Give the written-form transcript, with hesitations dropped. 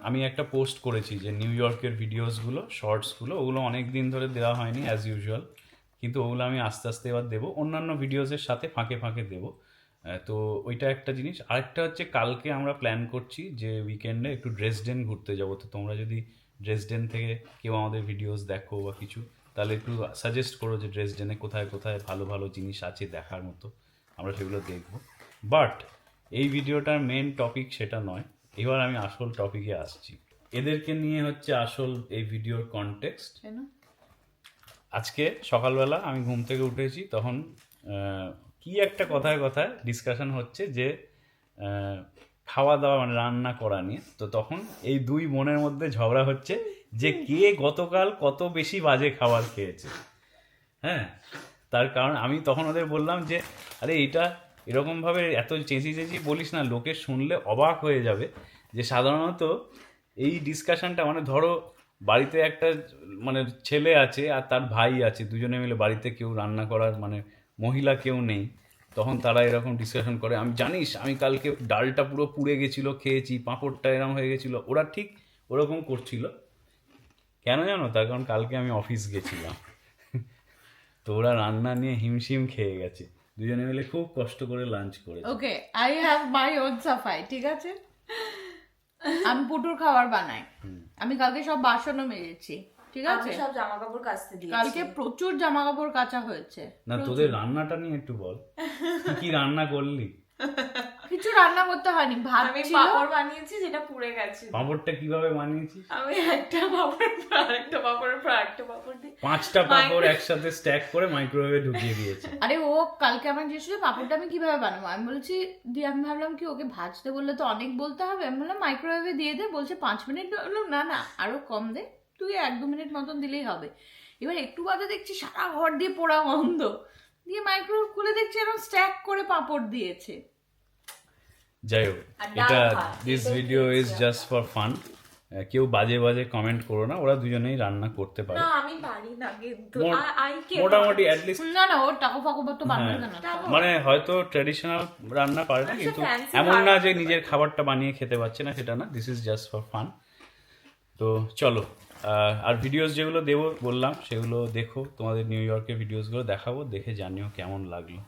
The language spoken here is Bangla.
আমি একটা পোস্ট করেছি যে নিউ ইয়র্কের ভিডিওসগুলো শর্টসগুলো ওগুলো অনেক দিন ধরে দেওয়া হয়নি অ্যাজ ইউজুয়াল, কিন্তু ওগুলো আমি আস্তে আস্তে এবার দেবো, অন্যান্য ভিডিওসের সাথে ফাঁকে ফাঁকে দেবো। তো ওইটা একটা জিনিস। আরেকটা হচ্ছে কালকে আমরা প্ল্যান করছি যে উইকেন্ডে একটু ড্রেসডেন ঘুরতে যাবো। তো তোমরা যদি ড্রেসডেন থেকে কেউ আমাদের ভিডিওস দেখো বা কিছু, তাহলে একটু সাজেস্ট করো যে ড্রেসডেনে কোথায় কোথায় ভালো ভালো জিনিস আছে দেখার মতো, আমরা সেগুলো দেখবো। বাট এই ভিডিওটার মেন টপিক সেটা নয়, এবার আমি আসল টপিকে আসছি। এদেরকে নিয়ে হচ্ছে আসল এই ভিডিওর কনটেক্সট। আজকে সকালবেলা আমি ঘুম থেকে উঠেছি, তখন কি একটা কথায় কথায় ডিসকাশন হচ্ছে যে খাওয়া দাওয়া মানে রান্না করা নিয়ে। তো তখন এই দুই বোনের মধ্যে ঝগড়া হচ্ছে যে কে গতকাল কত বেশি বাজে খাবার খেয়েছে। হ্যাঁ, তার কারণ আমি তখন ওদের বললাম যে আরে এটা এরকমভাবে এত চেঁচিয়ে চেঁচিয়ে বলিস না, লোকে শুনলে অবাক হয়ে যাবে। যে সাধারণত এই ডিসকাশনটা মানে ধরো বাড়িতে একটা মানে ছেলে আছে আর তার ভাই আছে, দুজনে মিলে বাড়িতে কেউ রান্না করার মানে মহিলা কেউ নেই, তখন তারা এরকম ডিসকাশন করে। আমি জানিস আমি কালকে ডালটা পুরো পুড়ে গেছিলো খেয়েছি, পাঁপড়টা এরকম হয়ে গেছিলো, ওরা ঠিক ওরকম করছিল। কেন জানো? তার কারণ কালকে আমি অফিস গেছিলাম, তো ওরা রান্না নিয়ে হিমশিম খেয়ে গেছে, দুজনে মিলে খুব কষ্ট করে লাঞ্চ করেছে। ওকে, আই হ্যাভ মাই ওন সাফাই, ঠিক আছে? আমি পুটুর খাবার বানাই, আমি কালকে সব বাসনও মেজেছি, ঠিক আছে? সব জামা কাপড় কাচতে দিয়েছি কালকে প্রচুর জামা কাপড় কাচা হয়েছে। না তোদের রান্নাটা নিয়ে একটু বল, কি কি রান্না করলি? কিছু রান্না করতে হয়নি, ভাত আমি ছিল। পাপড় বানিয়েছি যেটা পুড়ে গেছে। পাঁপড়টা কিভাবে বানিয়েছিস? আমি একটা পাপড় আরেকটা পাপড়ের পর আরেকটা পাপড় দিয়ে 5টা পাঁপড় একসাথে স্ট্যাক করে মাইক্রোওয়েভে ঢুকিয়ে দিয়েছে। আরে ও কালকে আমার জিজ্ঞেস করলো পাপড়টা আমি কিভাবে বানাবো, আমি বলছি দিয়ে আমি ভাবলাম কি ওকে ভাজতে বললে তো অনেক বলতে হবে, আমি বললাম মাইক্রোওয়েভে দিয়ে দে, বলছে 5 মিনিট। বললাম না না আরো কম দে, তুই 1-2 মিনিট মতন দিলেই হবে। এবার একটু বাদে দেখছি সারা ঘর দিয়ে পোড়া গন্ধ, দিয়ে মাইক্রোওয়েভ খুলে দেখছি এরকম স্ট্যাক করে পাপড় দিয়েছে। যাই হোক, এটা this video is just for fun. কেউ বাজে বাজে কমেন্ট করো না, ওরা দুজনেই রান্না করতে পারে। না আমি পারি না কিন্তু মোটামুটি অ্যাটলিস্ট না না ওর টাকা ফাঁকো তো বানাবে না। মানে হয়তো ট্র্যাডিশনাল রান্না পারে না, কিন্তু এমন না যে নিজের খাবারটা বানিয়ে খেতে পারছে না, সেটা না। This is just for fun. তো চলো, আর ভিডিওস যেগুলো দেবো বললাম সেগুলো দেখো, তোমাদের নিউ ইয়র্কের ভিডিওসগুলো দেখাবো, দেখে জানিও কেমন লাগলো।